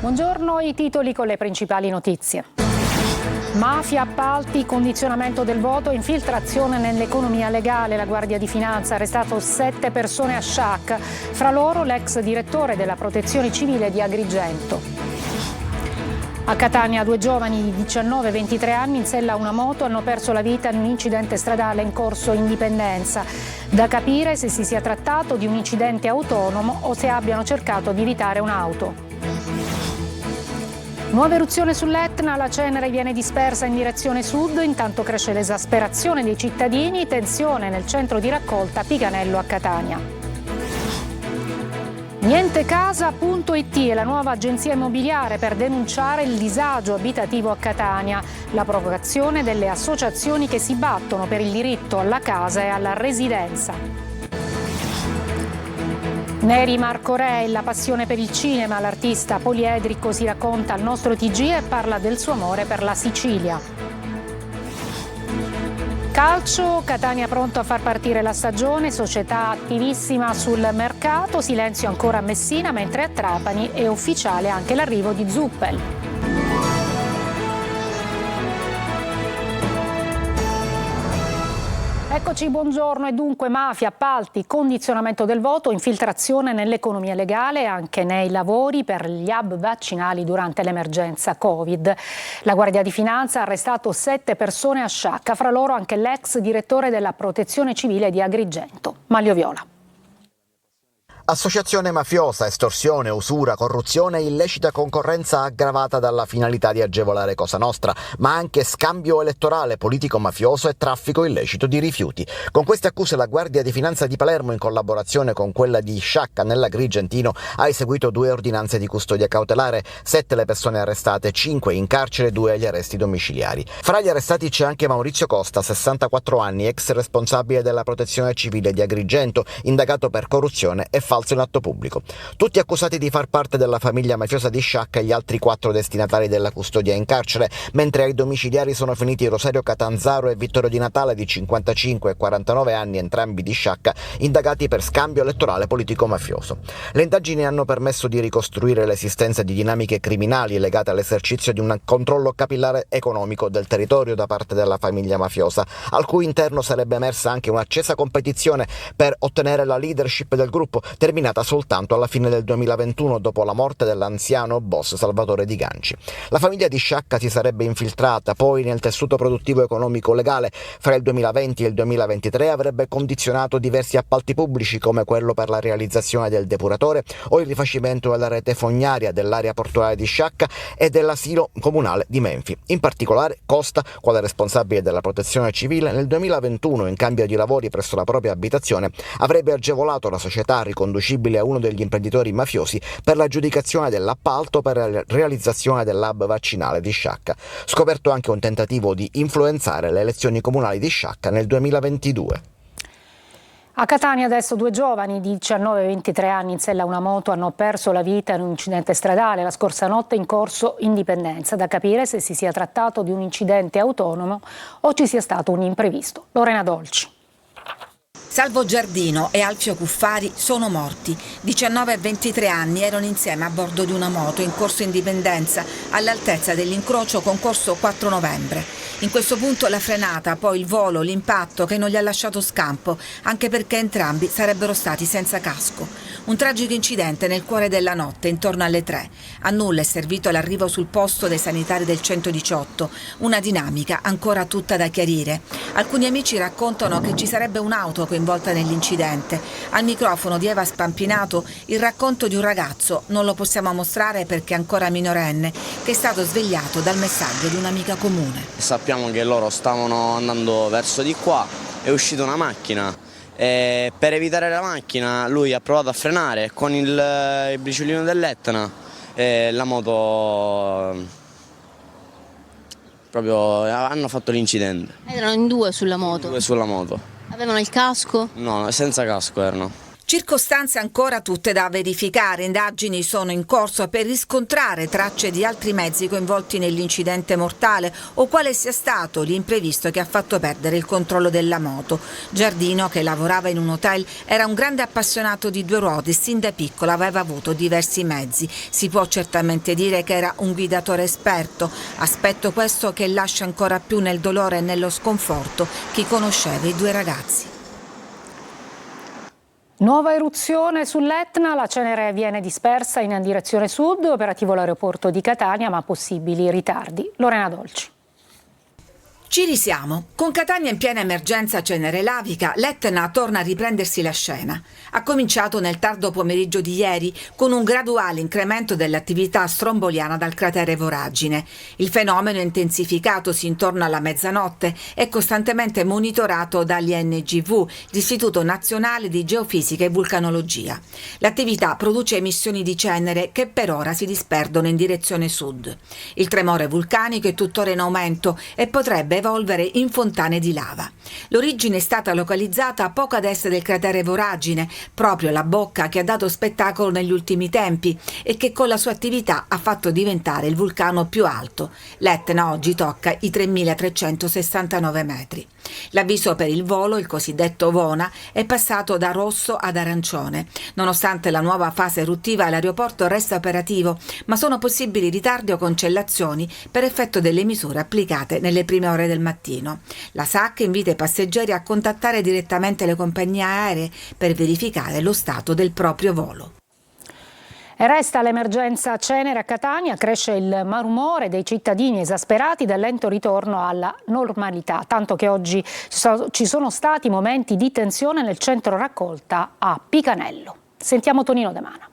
Buongiorno, i titoli con le principali notizie. Mafia, appalti, condizionamento del voto, infiltrazione nell'economia legale. La Guardia di Finanza ha arrestato 7 persone a Sciacca, fra loro l'ex direttore della Protezione Civile di Agrigento. A Catania 2 giovani di 19 e 23 anni in sella a una moto hanno perso la vita in un incidente stradale in corso Indipendenza. Da capire se si sia trattato di un incidente autonomo o se abbiano cercato di evitare un'auto. Nuova eruzione sull'Etna, la cenere viene dispersa in direzione sud, intanto cresce l'esasperazione dei cittadini, tensione nel centro di raccolta Piganello a Catania. Nientecasa.it è la nuova agenzia immobiliare per denunciare il disagio abitativo a Catania, la provocazione delle associazioni che si battono per il diritto alla casa e alla residenza. Neri Marco Re, la passione per il cinema, l'artista poliedrico si racconta al nostro TG e parla del suo amore per la Sicilia. Calcio, Catania pronto a far partire la stagione, società attivissima sul mercato, silenzio ancora a Messina, mentre a Trapani è ufficiale anche l'arrivo di Zuppel. Eccoci, buongiorno. E dunque mafia, appalti, condizionamento del voto, infiltrazione nell'economia legale e anche nei lavori per gli hub vaccinali durante l'emergenza Covid. La Guardia di Finanza ha arrestato 7 persone a Sciacca, fra loro anche l'ex direttore della Protezione Civile di Agrigento, Manlio Viola. Associazione mafiosa, estorsione, usura, corruzione, illecita concorrenza aggravata dalla finalità di agevolare Cosa Nostra, ma anche scambio elettorale politico-mafioso e traffico illecito di rifiuti. Con queste accuse la Guardia di Finanza di Palermo, in collaborazione con quella di Sciacca nell'Agrigentino, ha eseguito 2 ordinanze di custodia cautelare, 7 le persone arrestate, 5 in carcere, 2 agli arresti domiciliari. Fra gli arrestati c'è anche Maurizio Costa, 64 anni, ex responsabile della Protezione Civile di Agrigento, indagato per corruzione e falso in atto pubblico. Tutti accusati di far parte della famiglia mafiosa di Sciacca e gli altri 4 destinatari della custodia in carcere, mentre ai domiciliari sono finiti Rosario Catanzaro e Vittorio Di Natale di 55 e 49 anni, entrambi di Sciacca, indagati per scambio elettorale politico-mafioso. Le indagini hanno permesso di ricostruire l'esistenza di dinamiche criminali legate all'esercizio di un controllo capillare economico del territorio da parte della famiglia mafiosa, al cui interno sarebbe emersa anche un'accesa competizione per ottenere la leadership del gruppo, terminata soltanto alla fine del 2021 dopo la morte dell'anziano boss Salvatore Di Ganci. La famiglia di Sciacca si sarebbe infiltrata poi nel tessuto produttivo economico legale. Fra il 2020 e il 2023 avrebbe condizionato diversi appalti pubblici come quello per la realizzazione del depuratore o il rifacimento della rete fognaria dell'area portuale di Sciacca e dell'asilo comunale di Menfi. In particolare Costa, quale responsabile della Protezione Civile, nel 2021 in cambio di lavori presso la propria abitazione avrebbe agevolato la società riconducibile a uno degli imprenditori mafiosi per l'aggiudicazione dell'appalto per la realizzazione dell'hub vaccinale di Sciacca. Scoperto anche un tentativo di influenzare le elezioni comunali di Sciacca nel 2022. A Catania adesso 2 giovani di 19 e 23 anni in sella a una moto hanno perso la vita in un incidente stradale la scorsa notte in corso Indipendenza. Da capire se si sia trattato di un incidente autonomo o ci sia stato un imprevisto. Lorena Dolci. Salvo Giardino e Alfio Cuffari sono morti. 19 e 23 anni erano insieme a bordo di una moto in corso Indipendenza all'altezza dell'incrocio con corso 4 novembre. In questo punto la frenata, poi il volo, l'impatto che non gli ha lasciato scampo, anche perché entrambi sarebbero stati senza casco. Un tragico incidente nel cuore della notte, intorno alle 3. A nulla è servito l'arrivo sul posto dei sanitari del 118, una dinamica ancora tutta da chiarire. Alcuni amici raccontano che ci sarebbe un'auto coinvolta nell'incidente. Al microfono di Eva Spampinato il racconto di un ragazzo, non lo possiamo mostrare perché è ancora minorenne, che è stato svegliato dal messaggio di un'amica comune. Sappiamo che loro stavano andando verso di qua, è uscita una macchina. E per evitare la macchina lui ha provato a frenare con il briciolino dell'Etna e la moto proprio hanno fatto l'incidente. Erano in 2 sulla moto? 2 sulla moto. Avevano il casco? No, senza casco erano. Circostanze ancora tutte da verificare. Indagini sono in corso per riscontrare tracce di altri mezzi coinvolti nell'incidente mortale o quale sia stato l'imprevisto che ha fatto perdere il controllo della moto. Giardino, che lavorava in un hotel, era un grande appassionato di due ruote e sin da piccolo aveva avuto diversi mezzi. Si può certamente dire che era un guidatore esperto, aspetto questo che lascia ancora più nel dolore e nello sconforto chi conosceva i due ragazzi. Nuova eruzione sull'Etna, la cenere viene dispersa in direzione sud, operativo l'aeroporto di Catania, ma possibili ritardi. Lorena Dolci. Ci risiamo. Con Catania in piena emergenza cenere lavica, l'Etna torna a riprendersi la scena. Ha cominciato nel tardo pomeriggio di ieri con un graduale incremento dell'attività stromboliana dal cratere Voragine. Il fenomeno è intensificatosi intorno alla mezzanotte è costantemente monitorato dall'INGV, l'Istituto Nazionale di Geofisica e Vulcanologia. L'attività produce emissioni di cenere che per ora si disperdono in direzione sud. Il tremore vulcanico è tuttora in aumento e potrebbe evolvere in fontane di lava. L'origine è stata localizzata a poco ad est del cratere Voragine, proprio la bocca che ha dato spettacolo negli ultimi tempi e che con la sua attività ha fatto diventare il vulcano più alto. L'Etna oggi tocca i 3.369 metri. L'avviso per il volo, il cosiddetto VONA, è passato da rosso ad arancione. Nonostante la nuova fase eruttiva, l'aeroporto resta operativo, ma sono possibili ritardi o cancellazioni per effetto delle misure applicate nelle prime ore del mattino. La SAC invita i passeggeri a contattare direttamente le compagnie aeree per verificare lo stato del proprio volo. E resta l'emergenza cenere a Catania, cresce il malumore dei cittadini esasperati dal lento ritorno alla normalità, tanto che oggi ci sono stati momenti di tensione nel centro raccolta a Picanello. Sentiamo Tonino De Mana.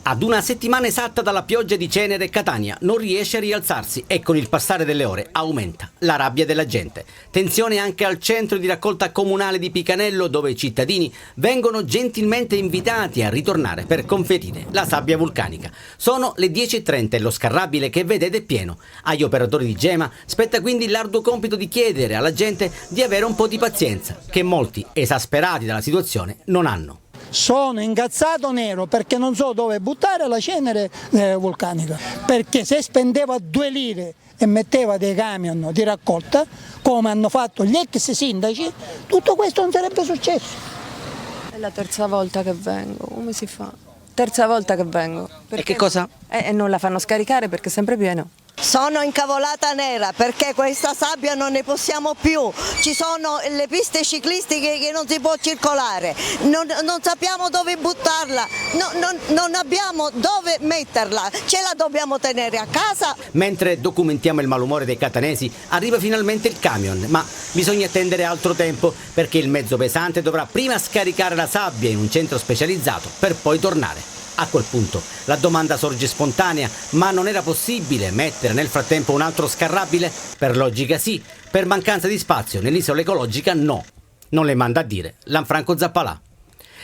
Ad una settimana esatta dalla pioggia di cenere, Catania non riesce a rialzarsi e con il passare delle ore aumenta la rabbia della gente. Tensione anche al centro di raccolta comunale di Picanello, dove i cittadini vengono gentilmente invitati a ritornare per conferire la sabbia vulcanica. Sono le 10:30 e lo scarrabile che vedete è pieno. Agli operatori di Gema spetta quindi l'arduo compito di chiedere alla gente di avere un po' di pazienza, che molti, esasperati dalla situazione, non hanno. Sono incazzato nero perché non so dove buttare la cenere vulcanica, perché se spendeva 2 lire e metteva dei camion di raccolta, come hanno fatto gli ex sindaci, tutto questo non sarebbe successo. È la terza volta che vengo, come si fa? Terza volta che vengo. E che cosa? Non la fanno scaricare perché è sempre pieno. Sono incavolata nera perché questa sabbia non ne possiamo più, ci sono le piste ciclistiche che non si può circolare, non sappiamo dove buttarla, non abbiamo dove metterla, ce la dobbiamo tenere a casa. Mentre documentiamo il malumore dei catanesi, arriva finalmente il camion, ma bisogna attendere altro tempo perché il mezzo pesante dovrà prima scaricare la sabbia in un centro specializzato per poi tornare. A quel punto la domanda sorge spontanea, ma non era possibile mettere nel frattempo un altro scarrabile? Per logica sì, per mancanza di spazio nell'isola ecologica no. Non le manda a dire Lanfranco Zappalà.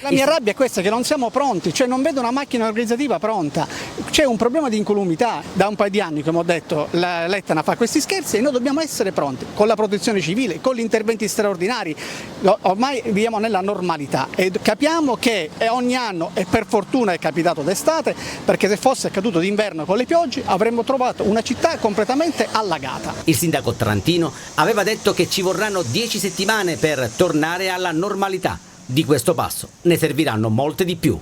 La mia rabbia è questa, che non siamo pronti, cioè non vedo una macchina organizzativa pronta. C'è un problema di incolumità. Da un paio di anni, come ho detto, l'Etna fa questi scherzi e noi dobbiamo essere pronti, con la protezione civile, con gli interventi straordinari. Ormai viviamo nella normalità e capiamo che ogni anno, e per fortuna è capitato d'estate, perché se fosse accaduto d'inverno con le piogge avremmo trovato una città completamente allagata. Il sindaco tarantino aveva detto che ci vorranno 10 settimane per tornare alla normalità. Di questo passo ne serviranno molte di più.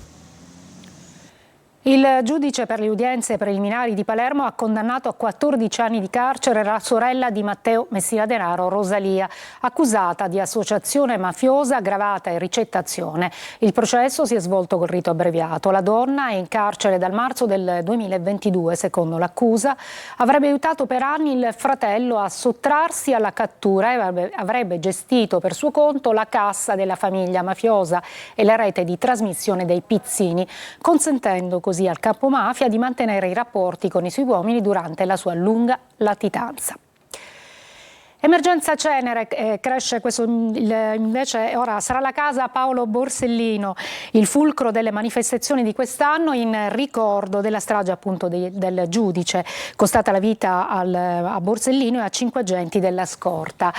Il giudice per le udienze preliminari di Palermo ha condannato a 14 anni di carcere la sorella di Matteo Messina Denaro, Rosalia, accusata di associazione mafiosa aggravata e ricettazione. Il processo si è svolto col rito abbreviato. La donna è in carcere dal marzo del 2022, secondo l'accusa. Avrebbe aiutato per anni il fratello a sottrarsi alla cattura e avrebbe gestito per suo conto la cassa della famiglia mafiosa e la rete di trasmissione dei pizzini, consentendo così al capomafia di mantenere i rapporti con i suoi uomini durante la sua lunga latitanza. Emergenza Cenere, cresce questo invece, ora sarà la casa Paolo Borsellino, il fulcro delle manifestazioni di quest'anno in ricordo della strage appunto del giudice, costata la vita a Borsellino e a 5 agenti della scorta.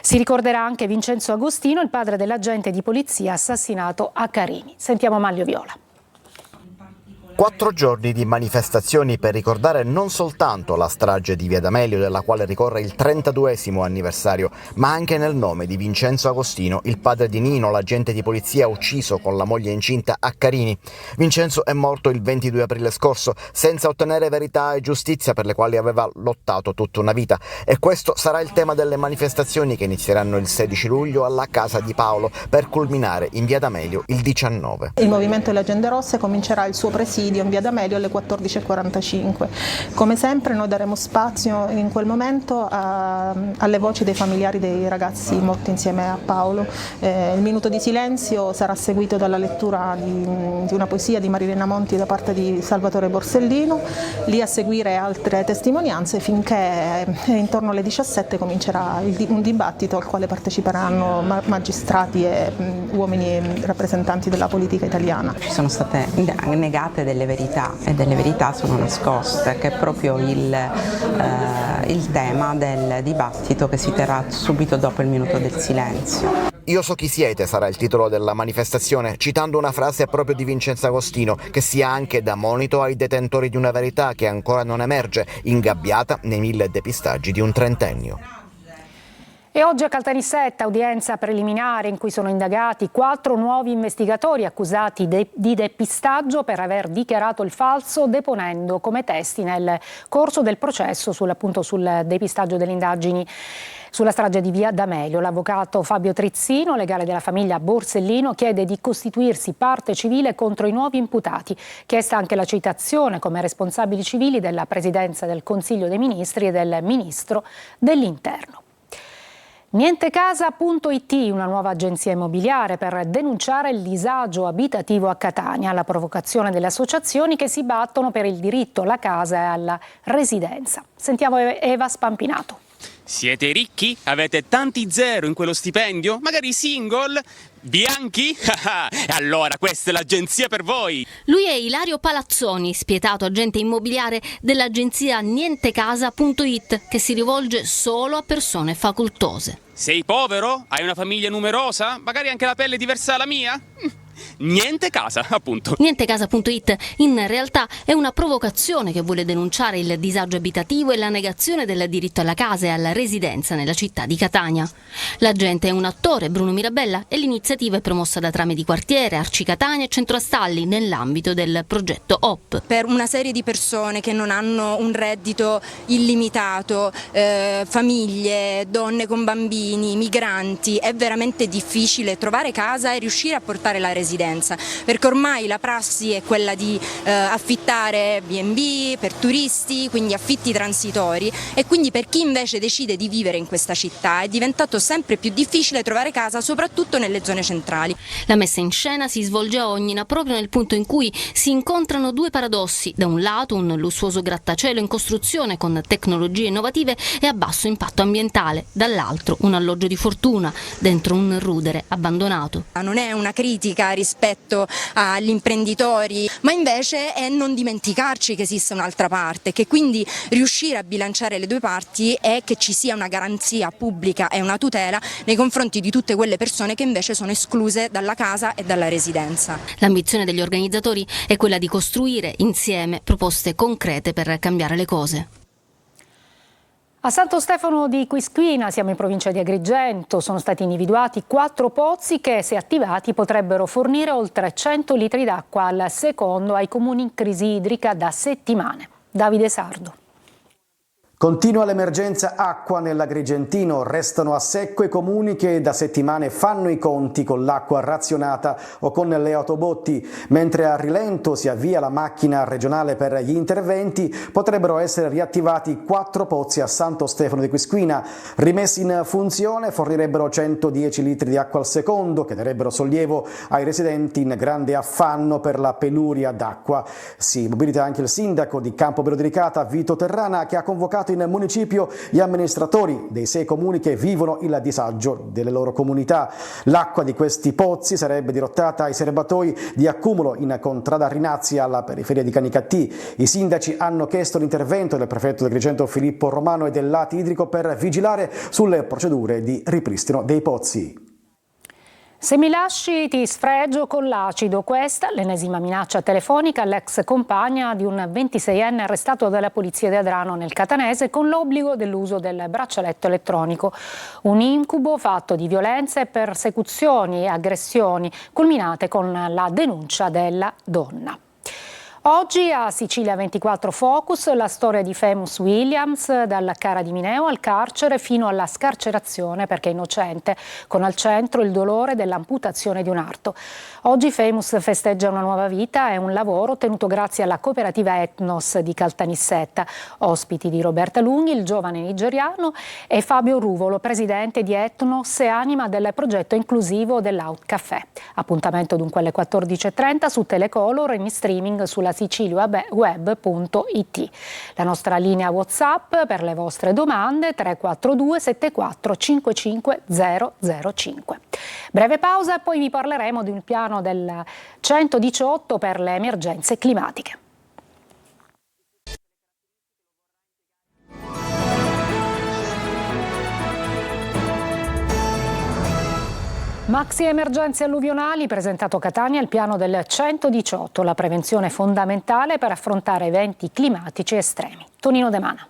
Si ricorderà anche Vincenzo Agostino, il padre dell'agente di polizia assassinato a Carini. Sentiamo Manlio Viola. 4 giorni di manifestazioni per ricordare non soltanto la strage di Via D'Amelio, della quale ricorre il 32esimo anniversario, ma anche nel nome di Vincenzo Agostino, il padre di Nino, l'agente di polizia ucciso con la moglie incinta a Carini. Vincenzo è morto il 22 aprile scorso, senza ottenere verità e giustizia per le quali aveva lottato tutta una vita. E questo sarà il tema delle manifestazioni che inizieranno il 16 luglio alla casa di Paolo, per culminare in Via D'Amelio il 19. Il Movimento delle Agende Rosse comincerà il suo presidio in Via D'Amelio alle 14.45. Come sempre noi daremo spazio in quel momento alle voci dei familiari dei ragazzi morti insieme a Paolo. Il minuto di silenzio sarà seguito dalla lettura di una poesia di Marilena Monti da parte di Salvatore Borsellino, lì a seguire altre testimonianze finché intorno alle 17 comincerà un dibattito al quale parteciperanno magistrati e uomini e rappresentanti della politica italiana. Ci sono state negate delle verità e delle verità sono nascoste, che è proprio il tema del dibattito che si terrà subito dopo il minuto del silenzio. Io so chi siete sarà il titolo della manifestazione, citando una frase proprio di Vincenzo Agostino, che sia anche da monito ai detentori di una verità che ancora non emerge, ingabbiata nei 1000 depistaggi di un 30ennio. E oggi a Caltanissetta, udienza preliminare in cui sono indagati 4 nuovi investigatori accusati di depistaggio per aver dichiarato il falso deponendo come testi nel corso del processo sul depistaggio delle indagini sulla strage di Via D'Amelio. L'avvocato Fabio Trizzino, legale della famiglia Borsellino, chiede di costituirsi parte civile contro i nuovi imputati. Chiesta anche la citazione come responsabili civili della Presidenza del Consiglio dei Ministri e del Ministro dell'Interno. Nientecasa.it, una nuova agenzia immobiliare per denunciare il disagio abitativo a Catania, la provocazione delle associazioni che si battono per il diritto alla casa e alla residenza. Sentiamo Eva Spampinato. Siete ricchi? Avete tanti zero in quello stipendio? Magari single? Bianchi? Allora questa è l'agenzia per voi! Lui è Ilario Palazzoni, spietato agente immobiliare dell'agenzia Nientecasa.it, che si rivolge solo a persone facoltose. Sei povero? Hai una famiglia numerosa? Magari anche la pelle diversa dalla mia? Niente casa, appunto. Nientecasa.it in realtà è una provocazione che vuole denunciare il disagio abitativo e la negazione del diritto alla casa e alla residenza nella città di Catania. L'agente è un attore, Bruno Mirabella, e l'iniziativa è promossa da Trame di Quartiere, Arci Catania e Centro Astalli nell'ambito del progetto OP. Per una serie di persone che non hanno un reddito illimitato, famiglie, donne con bambini, migranti, è veramente difficile trovare casa e riuscire a portare la residenza, perché ormai la prassi è quella di affittare B&B per turisti, quindi affitti transitori, e quindi per chi invece decide di vivere in questa città è diventato sempre più difficile trovare casa, soprattutto nelle zone centrali. La messa in scena si svolge a Ognina proprio nel punto in cui si incontrano due paradossi: da un lato un lussuoso grattacielo in costruzione con tecnologie innovative e a basso impatto ambientale, dall'altro un alloggio di fortuna dentro un rudere abbandonato. Non è una critica rispetto agli imprenditori, ma invece è non dimenticarci che esiste un'altra parte, che quindi riuscire a bilanciare le due parti è che ci sia una garanzia pubblica e una tutela nei confronti di tutte quelle persone che invece sono escluse dalla casa e dalla residenza. L'ambizione degli organizzatori è quella di costruire insieme proposte concrete per cambiare le cose. A Santo Stefano di Quisquina, siamo in provincia di Agrigento, sono stati individuati 4 pozzi che, se attivati, potrebbero fornire oltre 100 litri d'acqua al secondo ai comuni in crisi idrica da settimane. Davide Sardo. Continua l'emergenza acqua nell'Agrigentino, restano a secco i comuni che da settimane fanno i conti con l'acqua razionata o con le autobotti, mentre a rilento si avvia la macchina regionale per gli interventi. Potrebbero essere riattivati 4 pozzi a Santo Stefano di Quisquina, rimessi in funzione fornirebbero 110 litri di acqua al secondo, che darebbero sollievo ai residenti in grande affanno per la penuria d'acqua. Si mobilita anche il sindaco di Campobello di Licata, Vito Terrana, che ha convocato portato in municipio gli amministratori dei 6 comuni che vivono il disagio delle loro comunità. L'acqua di questi pozzi sarebbe dirottata ai serbatoi di accumulo in contrada Rinazzi alla periferia di Canicattì. I sindaci hanno chiesto l'intervento del prefetto di Agrigento Filippo Romano e dell'ATI idrico per vigilare sulle procedure di ripristino dei pozzi. Se mi lasci ti sfregio con l'acido, questa l'ennesima minaccia telefonica all'ex compagna di un 26enne arrestato dalla polizia di Adrano nel Catanese con l'obbligo dell'uso del braccialetto elettronico. Un incubo fatto di violenze, persecuzioni e aggressioni, culminate con la denuncia della donna. Oggi a Sicilia 24 Focus la storia di Famous Williams, dalla Cara di Mineo al carcere fino alla scarcerazione perché innocente, con al centro il dolore dell'amputazione di un arto. Oggi Famous festeggia una nuova vita e un lavoro ottenuto grazie alla cooperativa Ethnos di Caltanissetta. Ospiti di Roberta Lunghi, il giovane nigeriano, e Fabio Ruvolo, presidente di Ethnos e anima del progetto inclusivo dell'Out Café. Appuntamento dunque alle 14.30 su Telecolor e in streaming sulla siciliaweb.it. La nostra linea WhatsApp per le vostre domande 342 74 55 005. Breve pausa e poi vi parleremo di un piano del 118 per le emergenze climatiche. Maxi emergenze alluvionali, presentato a Catania il piano del 118, la prevenzione fondamentale per affrontare eventi climatici estremi. Tonino De Mana.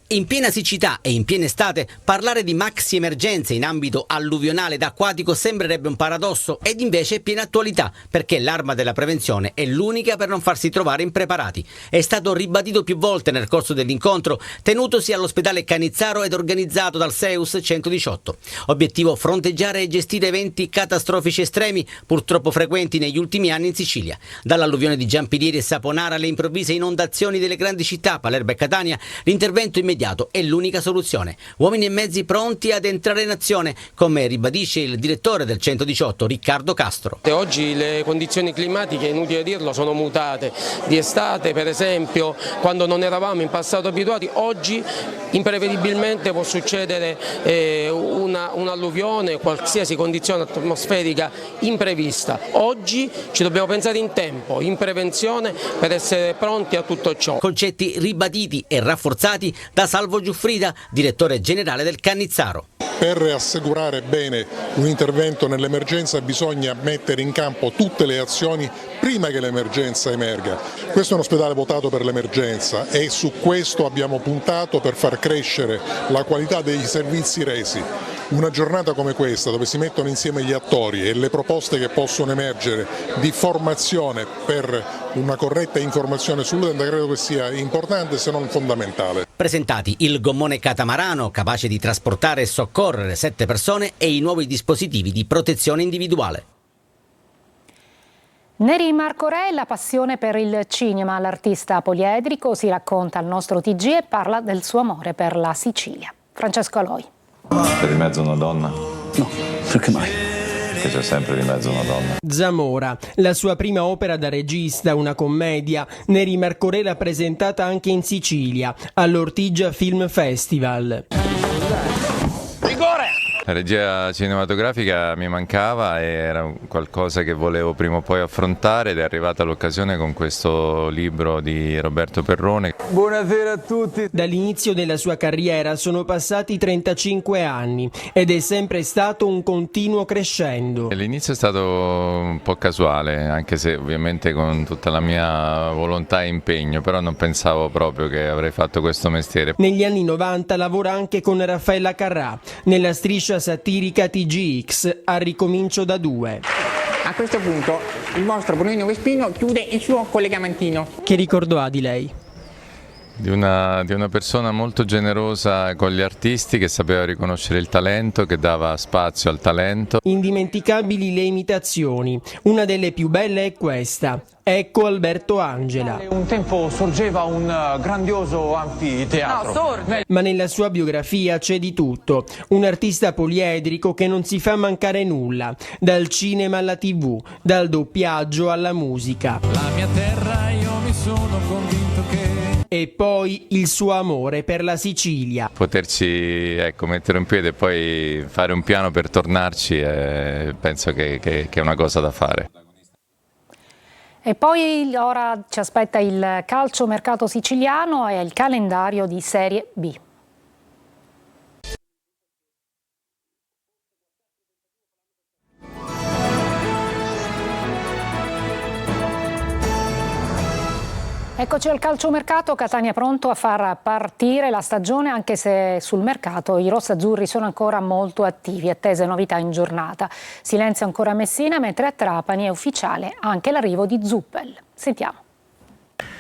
In piena siccità e in piena estate parlare di maxi emergenze in ambito alluvionale ed acquatico sembrerebbe un paradosso ed invece è piena attualità perché l'arma della prevenzione è l'unica per non farsi trovare impreparati. È stato ribadito più volte nel corso dell'incontro tenutosi all'ospedale Cannizzaro ed organizzato dal Seus 118. Obiettivo: fronteggiare e gestire eventi catastrofici estremi purtroppo frequenti negli ultimi anni in Sicilia. Dall'alluvione di Giampilieri e Saponara alle improvvise inondazioni delle grandi città Palermo e Catania, l'intervento immediato è l'unica soluzione. Uomini e mezzi pronti ad entrare in azione, come ribadisce il direttore del 118 Riccardo Castro. Oggi le condizioni climatiche, inutile dirlo, sono mutate. Di estate, per esempio, quando non eravamo in passato abituati, oggi imprevedibilmente può succedere un'alluvione, qualsiasi condizione atmosferica imprevista. Oggi ci dobbiamo pensare in tempo, in prevenzione, per essere pronti a tutto ciò. Concetti ribaditi e rafforzati da Salvo Giuffrida, direttore generale del Cannizzaro. Per assicurare bene un intervento nell'emergenza bisogna mettere in campo tutte le azioni prima che l'emergenza emerga. Questo è un ospedale votato per l'emergenza e su questo abbiamo puntato per far crescere la qualità dei servizi resi. Una giornata come questa, dove si mettono insieme gli attori e le proposte che possono emergere di formazione per una corretta informazione sull'utente, credo che sia importante se non fondamentale. Presentati il gommone catamarano capace di trasportare e soccorrere 7 persone e i nuovi dispositivi di protezione individuale. Neri Marco Re, la passione per il cinema. L'artista poliedrico si racconta al nostro TG e parla del suo amore per la Sicilia. Francesco Aloi. Per di mezzo una donna? No, perché mai? Perché c'è sempre di mezzo una donna. Zamora, la sua prima opera da regista, una commedia. Neri Marco Re l'ha presentata anche in Sicilia, all'Ortigia Film Festival. Rigore! La regia cinematografica mi mancava e era qualcosa che volevo prima o poi affrontare ed è arrivata l'occasione con questo libro di Roberto Perrone. Buonasera a tutti. Dall'inizio della sua carriera sono passati 35 anni ed è sempre stato un continuo crescendo. L'inizio è stato un po' casuale, anche se ovviamente con tutta la mia volontà e impegno, però non pensavo proprio che avrei fatto questo mestiere. Negli anni 90 lavora anche con Raffaella Carrà nella striscia satirica TGX A ricomincio da 2. A questo punto il mostro Brunino Vespino chiude il suo collegamentino. Che ricordo ha di lei? Di una persona molto generosa con gli artisti, che sapeva riconoscere il talento, che dava spazio al talento. Indimenticabili le imitazioni, una delle più belle è questa. Ecco Alberto Angela. Un tempo sorgeva un grandioso anfiteatro. Ma nella sua biografia c'è di tutto. Un artista poliedrico che non si fa mancare nulla, dal cinema alla TV, dal doppiaggio alla musica. La mia terra io mi sono convinto che... E poi il suo amore per la Sicilia. Poterci mettere un piede e poi fare un piano per tornarci, penso che è una cosa da fare. E poi ora ci aspetta il calciomercato siciliano e il calendario di Serie B. Eccoci al calciomercato, Catania pronto a far partire la stagione, anche se sul mercato i rossazzurri sono ancora molto attivi, attese novità in giornata. Silenzio ancora a Messina, mentre a Trapani è ufficiale anche l'arrivo di Zuppel. Sentiamo.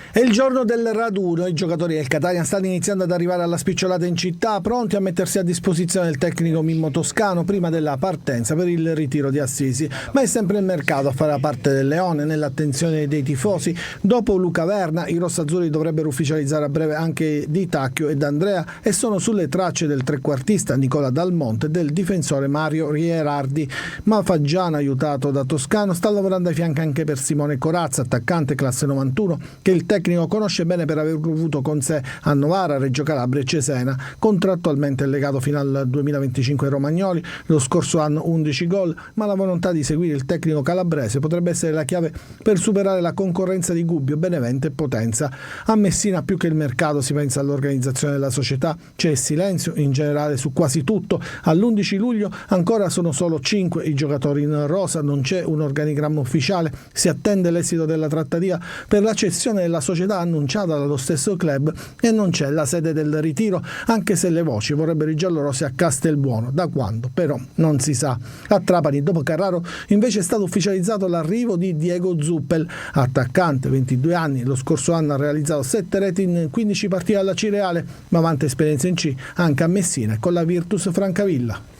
È il giorno del raduno, i giocatori del Catania stanno iniziando ad arrivare alla spicciolata in città, pronti a mettersi a disposizione del tecnico Mimmo Toscano prima della partenza per il ritiro di Assisi. Ma è sempre il mercato a fare la parte del leone nell'attenzione dei tifosi. Dopo Luca Verna, i rossazzurri dovrebbero ufficializzare a breve anche Di Tacchio ed Andrea e sono sulle tracce del trequartista Nicola Dalmonte e del difensore Mario Rierardi. Ma Faggiano, aiutato da Toscano, sta lavorando ai fianchi anche per Simone Corazza, attaccante classe 91, che il tecnico conosce bene per aver avuto con sé a Novara, Reggio Calabria e Cesena. Contrattualmente è legato fino al 2025 ai romagnoli, lo scorso anno 11 gol, ma la volontà di seguire il tecnico calabrese potrebbe essere la chiave per superare la concorrenza di Gubbio, Benevento e Potenza. A Messina più che il mercato si pensa all'organizzazione della società, c'è silenzio in generale su quasi tutto. All'11 luglio ancora sono solo 5 i giocatori in rosa, non c'è un organigramma ufficiale, si attende l'esito della trattativa per la cessione della società annunciata dallo stesso club e non c'è la sede del ritiro, anche se le voci vorrebbero i giallorossi a Castelbuono, da quando però non si sa. A Trapani dopo Carraro invece è stato ufficializzato l'arrivo di Diego Zuppel, attaccante, 22 anni, lo scorso anno ha realizzato 7 reti in 15 partite alla Cireale, ma vanta esperienza in C anche a Messina e con la Virtus Francavilla.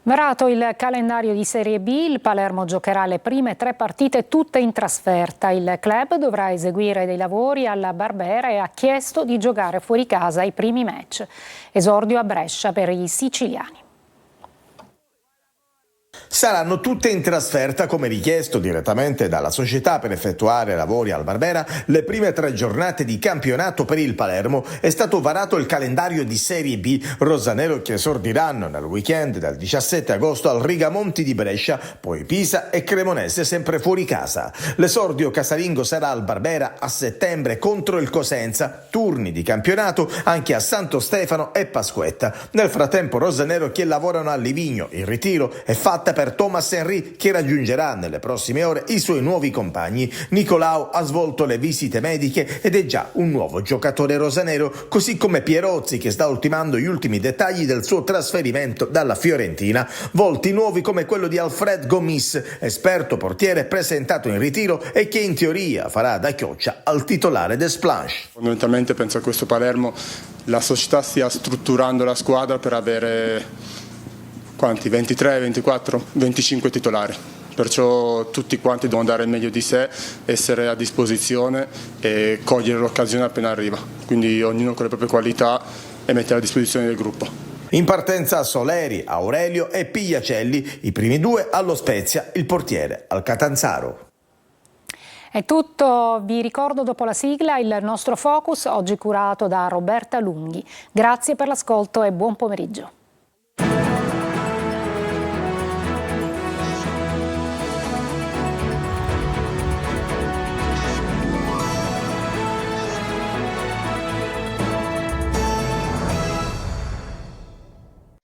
Varato il calendario di Serie B, il Palermo giocherà le prime 3 partite tutte in trasferta. Il club dovrà eseguire dei lavori alla Barbera e ha chiesto di giocare fuori casa i primi match. Esordio a Brescia per i siciliani. Saranno tutte in trasferta come richiesto direttamente dalla società per effettuare lavori al Barbera. Le prime 3 giornate di campionato per il Palermo è stato varato il calendario di Serie B. Rosanero che esordiranno nel weekend del 17 agosto al Rigamonti di Brescia, poi Pisa e Cremonese sempre fuori casa. L'esordio casalingo sarà al Barbera a settembre contro il Cosenza, turni di campionato anche a Santo Stefano e Pasquetta. Nel frattempo Rosanero che lavorano a Livigno, il ritiro è fatta per Thomas Henry che raggiungerà nelle prossime ore i suoi nuovi compagni. Nicolao ha svolto le visite mediche ed è già un nuovo giocatore rosanero, così come Pierozzi che sta ultimando gli ultimi dettagli del suo trasferimento dalla Fiorentina. Volti nuovi come quello di Alfred Gomis, esperto portiere presentato in ritiro e che in teoria farà da chioccia al titolare del Splanche. Fondamentalmente penso che questo Palermo la società stia strutturando la squadra per avere 23, 24, 25 titolari, perciò tutti quanti devono dare il meglio di sé, essere a disposizione e cogliere l'occasione appena arriva, quindi ognuno con le proprie qualità e mettere a disposizione del gruppo. In partenza Soleri, Aurelio e Pigliacelli, i primi 2 allo Spezia, il portiere al Catanzaro. È tutto, vi ricordo dopo la sigla il nostro focus, oggi curato da Roberta Lunghi. Grazie per l'ascolto e buon pomeriggio.